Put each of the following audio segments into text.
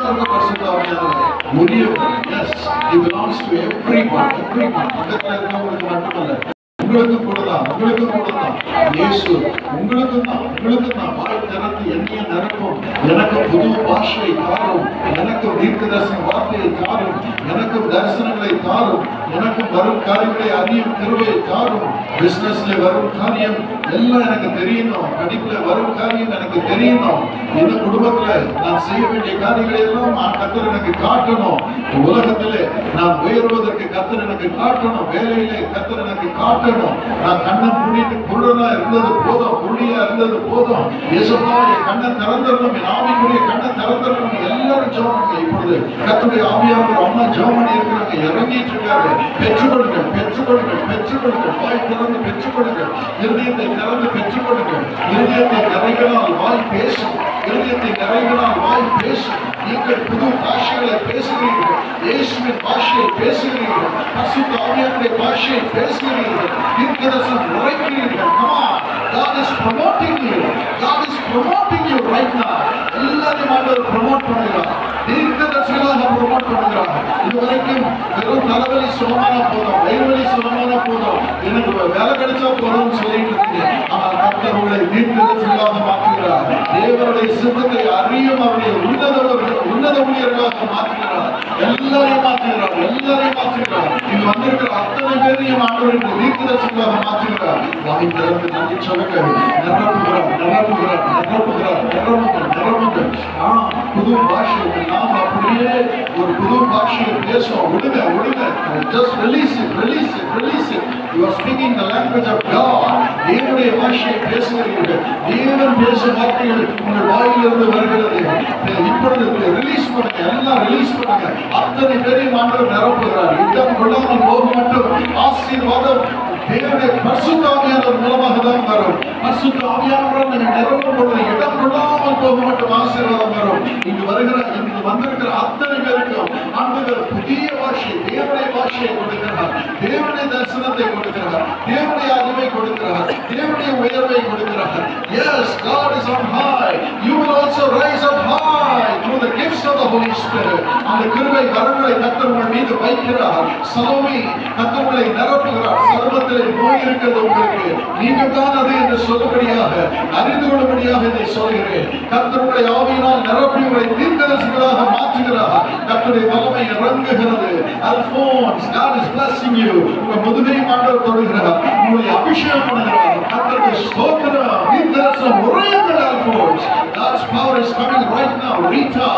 எல்லாருக்கும் பரிசுத்த ஆவியானவர் உரியவர். Yes, he belongs to everyone. பக்கத்துல இருக்கவங்களுக்கு மட்டுமல்ல, உங்களுக்கும் கூட தான், உங்களுக்கும் கூட தான். இயேசு உங்களுக்கும் தான் வாய் திறந்து என்னைய நிரப்பும், எனக்கு புது பாஷையை தாரும், எனக்கு தீர்க்கதரிசன வார்த்தையை தாரும், எனக்கு தரிசனங்களை தாரும், எனக்கு வரும் காரியங்களை அறியும் கிருபையை தாரும். பிசினஸ்ல வரும் காரியம் எல்லாம் எனக்கு தெரியணும், படிப்புல வரும் காரியம் எனக்கு தெரியணும், இந்த குடும்பத்துல நான் செய்ய வேண்டிய காரியங்களை எல்லாம் கர்த்தர் எனக்கு காட்டணும், உலகத்திலே நான் உயர்வதற்கு கர்த்தர் எனக்கு காட்டணும், வேலையிலே கர்த்தர் எனக்கு காட்டணும். நான் கண்ணை மூடிட்டு குருடனா இருந்தது போதும், குருடியா இருந்தது போதும், இயேசுவா என் கண்ணை திறந்துடணும், என் ஆவிக்குரிய கண்ணை திறந்துடணும். எல்லாரும் ஜெபம் பண்ணுங்க. இப்பொழுது கர்த்தருடைய ஆவியானவர் அம்மா ஜெபம் பண்ணி இருக்கிறாங்க, இறங்கிட்டு இருக்காரு. பெற்றுக்கொள்ளுங்கள், பெற்றுக்கொள்ளுங்கள், பெற்றுக்கொள்ளுங்கள். வாய் திறந்து பெற்றுக்கொள்ளுங்கள், இருதயத்தை திறந்து பெற்றுக்கொள்ளுங்கள். இருதயத்தை நிறைகளால் வாய் பேசும், இருதயத்தை நிறைகளால் வாய் பேசும். நீங்கள் புது பாஷைகளை பேசுகிறீர்கள், இயேசுவின் பாஷையை பேசுகிறீர்கள், பரிசுத்த ஆவியானவருடைய பாஷையை பேசுகிறீர்கள், தீர்க்கதரிசனம் உரைக்கிறீர்கள். Come on, God is promoting you. God is promoting you right now. எல்லாரையும் ஆண்டவர் ப்ரமோட் பண்ணுகிறார், தீர்க்கதரிசனமாக ப்ரமோட் பண்ணுகிறார். இதுவரைக்கும் வெறும் தலைவலி சுகமான போதும், வயிறுவலி சுகமான போதும், எனக்கு வேலை கிடைச்சா போதும்னு சொல்லிட்டு இருக்கீங்க. ஆனால் கர்த்தர் உங்களை தீர்க்கதரிசனமாக மாற்றுகிறார். தேவனுடைய சித்தத்தை அறியும் அவருடைய உன்னத ஊழியர்களாக மாற்றுகிறார். எல்லாரையும் மாற்றுகிறார், எல்லாரையும் மாற்றுகிறார். இங்கு வந்திருக்கிற அத்தனை பேரையும் ஆண்டவருக்கு தீர்க்கதரிசனமாக மாற்றுகிறார். வாய் திறந்து நன்றி சொல்லுங்கள். நிரப்புகிறார், நிரப்புகிறார், நிரப்புகிறார், நிரப்புங்கள். புது பாஷை நாம் அப்படியே ஒரு புது பாஷையை பேசுவோம். விடுங்க. Just release it, release it, release it. You are speaking the language of God. தேவனுடைய பாஷையை பேசுகிறீர்கள். தேவன் பேசும் வார்த்தைகள் உங்கள் வாயிலிருந்து வருகிறது. இப்பொழுது ரிலீஸ் பண்ணுங்க, எல்லாம் ரிலீஸ் பண்ணுங்க. அத்தனை பேரையும் ஆண்டவர் நிரப்புகிறார். இடம் கொள்ளாமல் போக மட்டும் ஆசீர்வாதம் தேவனுடைய பரிசுத்த ஆவியானவர் மூலமாக தான் வரும். பரிசுத்த ஆவியானவர் நீங்கள் நிரப்பும் பொழுது இடம் கொள்ளாமல் போக மட்டும் ஆசீர்வாதம் வரும். இங்கு வந்திருக்கிற அத்தனை பேருக்கும் ஆண்டவர் புதிய பாஷை, தேவனுடைய பாஷையை கொடுக்கிறார், தேவனுடைய தரிசனத்தை கொடுக்கிறார், தேவனுடைய அறிவை கொடுக்கிறார், தேவனுடைய உயர்வை கொடுக்கிறார். Yes, God is on high. You will also rise up high through the gifts of the Holy Spirit. அந்த கிருபை வரங்களை கர்த்தர் உங்கள் மீது வைக்கிறார். சலோமி கர்த்தர் உங்களை நிரப்புகிறார். சர்வத்திலே நோய் இருக்கிறது உங்களுக்கு, நீங்கள் தான் அது என்று சொல்லும்படியாக, அறிந்து கொள்ளும்படியாக இதை சொல்கிறேன். கர்த்தர் உங்களை ஆவியினால் நிரப்பி உங்களை தீர்க்கதரிசிகளாக மாற்றுகிறார். கர்த்தருடைய வல்லமை இறங்குகிறது. Alphonse, God is blessing you. உங்கள் முதுகையும் ஆண்டவர் தொடுகிறார், உங்களை அபிஷேகம் பண்ணுகிறார். கர்த்தருக்கு ஸ்தோத்திரம். தீர்க்கதரிசனம் உரையுங்கள். Alphonse, God's power is coming right now. Rita,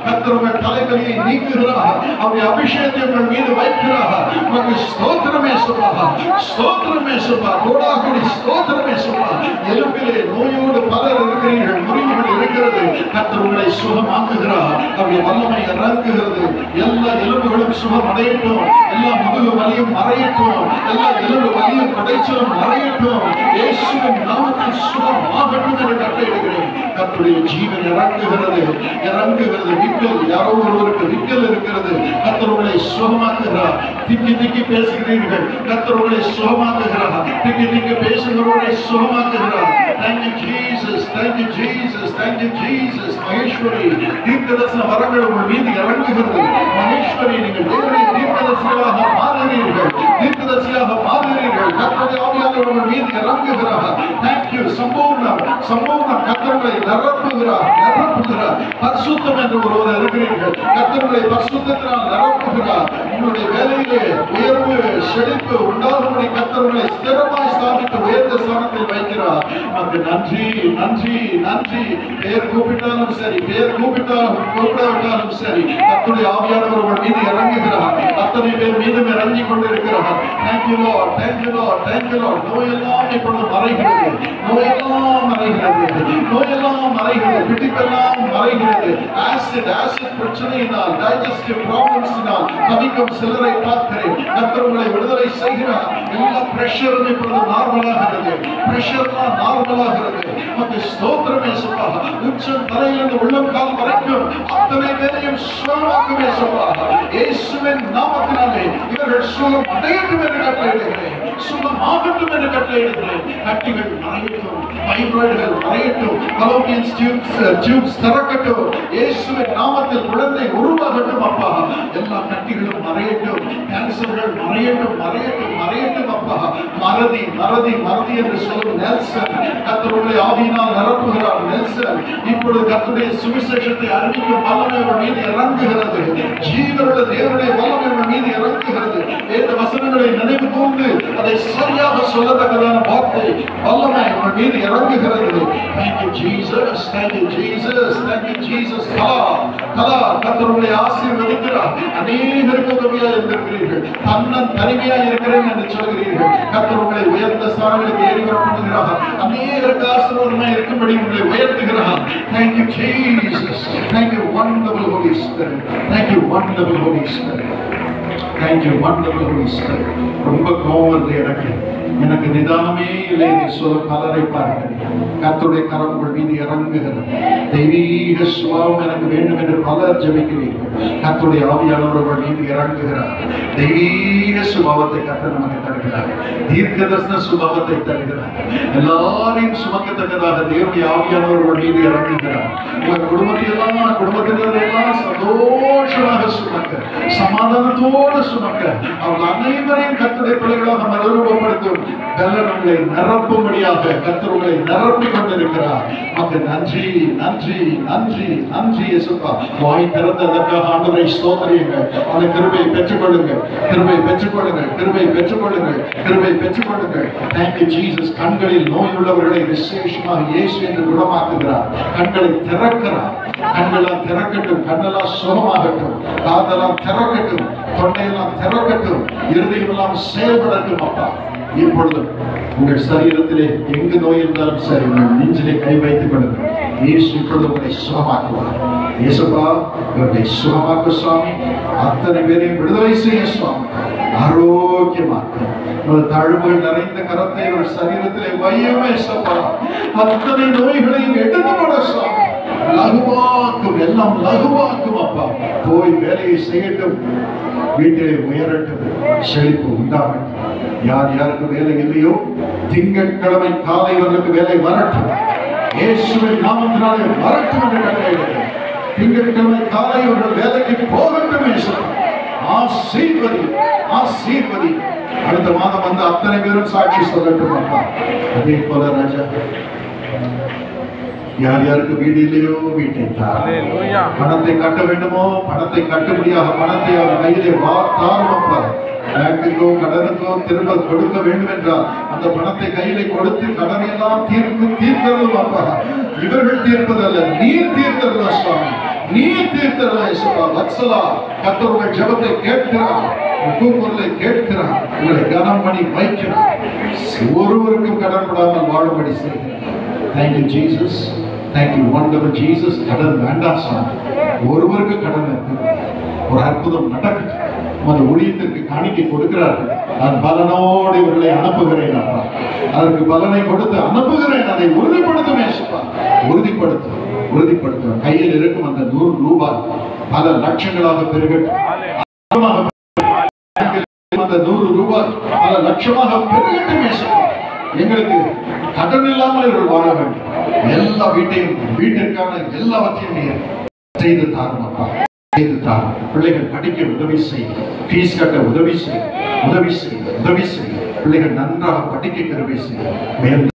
கர்த்தர் உங்கள் தலைவலியை நீக்குகிறார், அவருடைய அபிஷேகத்தை உங்கள் மீது வைக்கிறார். உங்களுக்கு ஸ்தோத்திரமே சொல்லுவா, ஸ்தோத்திரமே சொல்லுவா, கோடாகோடி ஸ்தோத்திரமே சொல்லுவா. எலும்பிலே நோயோடு பலர் இருக்கிறீர்கள், முறிவுகள் இருக்கிறது. கர்த்தர் உங்களை சுகமாக்குகிறார். அவருடைய வல்லமை இறங்குகிறது. எல்லா எலும்புகளும் சுகம் அடையட்டும், எல்லா முதுகு வலியும் மறையட்டும், எல்லா எலும்பு வலியும் குடைச்சலும் மறையட்டும். இயேசுவின் நாமத்தில் சுகம் ஆகட்டும் என்று கட்டளையிடுகிறேன். கர்த்தருடைய ஜீவன் இறங்குகிறது. விக்கல், யாரோ ஒருவருக்கு விக்கல் இருக்கிறது, கர்த்தர் உங்களை சுகமாக்குகிறார். திக்கி பேசுகிறீர்கள், கர்த்தர் உங்களை சுகமாக்குகிறார். திக்கி பேசுகிறவர்களை சுகமாக்குகிறார். Thank you Jesus, thank you Jesus, thank you Jesus. Maheswari, தீர்க்கதரிசன வரங்கள் உங்கள் மீது இறங்குகிறது. மகேஸ்வரி, நீங்கள் தேவனுடைய தீர்க்கதரிசிகளாக மாறுகிறீர்கள், தீர்க்கதரிசியாக மாறுகிறீர்கள். கர்த்தருடைய ஆவியானவர் உங்கள் மீது இறங்குகிறார். Thank you. சம்பூர்ணம் கர்த்தர் உங்களை நிரப்புகிறார். பரிசுத்தம் என்று ஒருவர் இருக்கிறீர்கள், கர்த்தர் உங்களை பரிசுத்தத்தினால் நிரப்புகிறார். உங்களுடைய வேலையிலே உயர்வு செழிப்பு உண்டாகும்படி கர்த்தர் உங்களை ஸ்திரமாய் ஸ்தாபித்து உயர்ந்த ஸ்தானத்தில் வைக்கிறார். நமக்கு நன்றி நன்றி நன்றி. பெயர் கூப்பிட்டாலும் சரி, பெயர் கூப்பிடாவிட்டாலும் சரி, கர்த்தருடைய ஆவியானவர் உங்கள் மீது இறங்குகிறார். அத்தனை பேர் மீதும் இறங்கிக் கொண்டிருக்கிறார். Thank you Lord, thank you Lord, thank you Lord. நோயெல்லாம் இப்பொழுது மறைகிறது, நோயெல்லாம் மறைகிறது, பிடிப்பெல்லாம் மறைகிறது. ஆசிட் பிரச்சனையினால், டைஜஸ்டிவ் ப்ராப்ளம்ஸினால் தவிக்கும் சிலரை பார்க்கிறேன். கர்த்தர் உங்களை விடுதலை செய்கிறார். எல்லா பிரஷரும் இப்பொழுது நார்மலாகிறது, பிரஷர்லாம் நார்மலாகிறது. நமக்கு ஸ்தோத்திரமே சொல்வாங்க. உச்சம் தலையிலிருந்து உள்ளங்கால் வரைக்கும் அத்தனை பேரையும் சுகமாக்குமே சொல்வாங்க. இயேசுவின் நாமத்தினாலே இவர்கள் சுகம் அடையட்டும் என்று கட்டளையிடுகிறேன், சுகமாகட்டும் என்று கட்டளையிடுகிறேன். கட்டிகள் மறையட்டும், ஃபைப்ராய்டுகள் மறையட்டும், Fallopian tubes திறக்கட்டும். இயேசுவின் நாமத்தில் குழந்தை உருவாகட்டும் அப்பா. எல்லா கட்டிகளும் மறையட்டும், கேன்சர்கள் மறையட்டும் மறையட்டும் மறையட்டும் அப்பா. மறதி மறதி மறதி என்று சொல்லும் நெல்சன் கர்த்தருடைய ஆவியினால் நிரப்புகிறார். நெல்சன் இப்பொழுது கர்த்தருடைய சுவிசேஷத்தை அறிவிக்கும் வல்லமை அவர் மீது இறங்குகிறது. ஜீவனுள்ள தேவனுடைய வல்லமை அவர் மீது இறங்குகிறது. வேத வசனங்களை நினைவு கூர்ந்து அதை சரியாக சொல்லத்தக்கதான வார்த்தை வல்லமை அவர் மீது இறங்குகிறது. Thank you Jesus, thank you Jesus, thank you Jesus. கலா கர்த்தருடைய ஆசீர்வதிக்கிறார். அநேகருக்கு உதவியாக இருந்திருக்கிறீர்கள். தனிமையாக இருக்கிறேன் என்று சொல்கிறீர்கள். கர்த்தர் உங்களை உயர்ந்த ஸ்தானங்களுக்கு ஏறி வர பண்ணுகிறார். அநேகருக்கு ஆசீர்வாதமாக இருக்கும்படி உங்களை உயர்த்துகிறார். Thank you Jesus, thank you wonderful Holy Spirit, thank you wonderful Holy Spirit, thank you wonderful Holy Spirit. ரொம்ப கோபம் வருது எனக்கு நிதானமே இல்லை என்று சொல்ல பலரை பார்க்கிறேன். கர்த்தருடைய கரம் உங்கள் மீது இறங்குகிறது. தெய்வீக சுபாவம் எனக்கு வேண்டும் என்று பலர் ஜெபிக்கிறீர்கள். கர்த்தருடைய ஆவியானவர் உங்கள் மீது இறங்குகிறார். தெய்வீக சுபாவத்தை கர்த்தர் நமக்கு தருகிறார். தீர்க்க தரிசன சுபாவத்தை தருகிறார். எல்லாரையும் சுமக்கத்தக்கதாக தேவனுடைய ஆவியானவர் உங்கள் மீது இறங்குகிறார். உங்கள் குடும்பத்தினரெல்லாம் சந்தோஷமாக சுமக்க, சமாதானத்தோடு சுமக்க, அவர்கள் அனைவரையும் கர்த்தருடைய பிள்ளைகளாக மறுரூபப்படுத்தும் பலன் உங்களை நிரப்பும்படியாக கர்த்தர் உங்களை நிரப்பிக் கொண்டிருக்கிறார். நமக்கு நன்றி நன்றி நன்றி நன்றி இயேசுப்பா. வாய் திறந்ததற்காக ஆண்டவரை ஸ்தோத்திரியுங்கள். அந்த கிருபையை பெற்றுக்கொள்ளுங்கள், கிருபையை பெற்றுக்கொள்ளுங்கள், கிருபையை பெற்றுக்கொள்ளுங்கள், கிருபையை பெற்றுக்கொள்ளுங்கள். Thank you Jesus. கண்களில் நோய் உள்ளவர்களை விசேஷமாக இயேசு என்று குணமாக்குகிறார். கண்களை திறக்கிறார். கண்களெல்லாம் திறக்கட்டும், கண்ணெல்லாம் சுகமாகட்டும், காதெல்லாம் திறக்கட்டும், தொண்டையெல்லாம் திறக்கட்டும், இருதயமெல்லாம் செயல்படட்டும் அப்பா. இப்பொழுது உங்கள் சரீரத்திலே எங்கு நோய் இருந்தாலும் சரி, உங்கள் நெஞ்சிலே கை வைத்துக் கொள்ளுங்கள். இயேசு இப்பொழுது உங்களை சுகமாக்குவார். இயேசுப்பா இவர்களை சுகமாக்கு சுவாமி. அத்தனை பேரையும் விடுதலை செய்ய சுவாமி. ஆரோக்கியமாக்கு தழும்புகள் நிறைந்த கரத்தை ஒரு சரீரத்திலே வையமே இயேசுப்பா. அத்தனை நோய்களையும் எடுத்து போட சுவாமி. லகுவாக்கும், எல்லாம் லகுவாக்கும் அப்பா. போய் வேலையை செய்யட்டும், வீட்டிலே உயரட்டும், செழிப்பு உண்டாகட்டும். யார் யாருக்கு வேலை இல்லையோ திங்கட்கிழமை காலை இவர்களுக்கு வேலை வரட்டும். இயேசுவின் நாமத்தினாலே வரட்டும் என்று கட்டளையிடுகிறேன். திங்கட்கிழமை காலை இவர்கள் வேலைக்கு போகட்டும். இயேசு ஆசீர்வதி, ஆசீர்வதி. அடுத்த மாதம் வந்து அத்தனை பேரும் சாட்சி சொல்லட்டும் அப்பா. அதே போல ராஜா, யார் யாருக்கு வீடு இல்லையோ வீட்டை தார். பணத்தை கட்ட வேண்டுமோ பணத்தை கட்டும்படியாக பணத்தை அவர் கையிலே தாரும் அப்பா. பேங்குக்கோ கடனுக்கோ திரும்ப கொடுக்க வேண்டும் என்றால் அந்த பணத்தை கையிலே கொடுத்து கடனை எல்லாம் தீர்த்தரும் அப்பா. இவர்கள் தீர்ப்பதல்ல, நீர் தீர்த்தரும் சுவாமி, நீர் தீர்த்தரும். வத்சலா கர்த்தர் உங்கள் ஜெபத்தை கேட்கிறார், கூக்குரலை கேட்கிறார், உங்களை கனம் பண்ணி வைக்கிறார். ஒருவருக்கும் கடன் படாமல் வாழும்படி செய்கிறார். Thank you Jesus, thank you wonderful Jesus. கடன் வேண்டாம் சாமி, ஒருவருக்கு கடன் இருக்கு. ஒரு அற்புதம் நடக்கட்டும். அந்த ஊழியத்திற்கு காணிக்கை கொடுக்கிறார்கள். நான் பலனோடு இவர்களை அனுப்புகிறேன் அப்பா. அதற்கு பலனை கொடுத்து அனுப்புகிறேன். அதை உறுதிப்படுத்தும் இயேசுப்பா, உறுதிப்படுத்தும், உறுதிப்படுத்தும். கையில் இருக்கும் அந்த 100 ரூபாய் பல லட்சங்களாக பெருகட்டும். அந்த 100 ரூபாய் பல லட்சமாக பெருகட்டும் இயேசுப்பா. எங்களுக்கு கடன் இல்லாமல் இவர்கள் வாழ வேண்டும். எல்லா வீட்டிற்கான எல்லாவற்றையும் நீர் செய்து தாரும் அப்பா, செய்து தாரும். பிள்ளைகள் படிக்க உதவி செய்யும், ஃபீஸ் கட்ட உதவி செய்யும், உதவி செய்யும், உதவி செய்யும். பிள்ளைகள் நன்றாக படிக்க உதவி செய்யும்.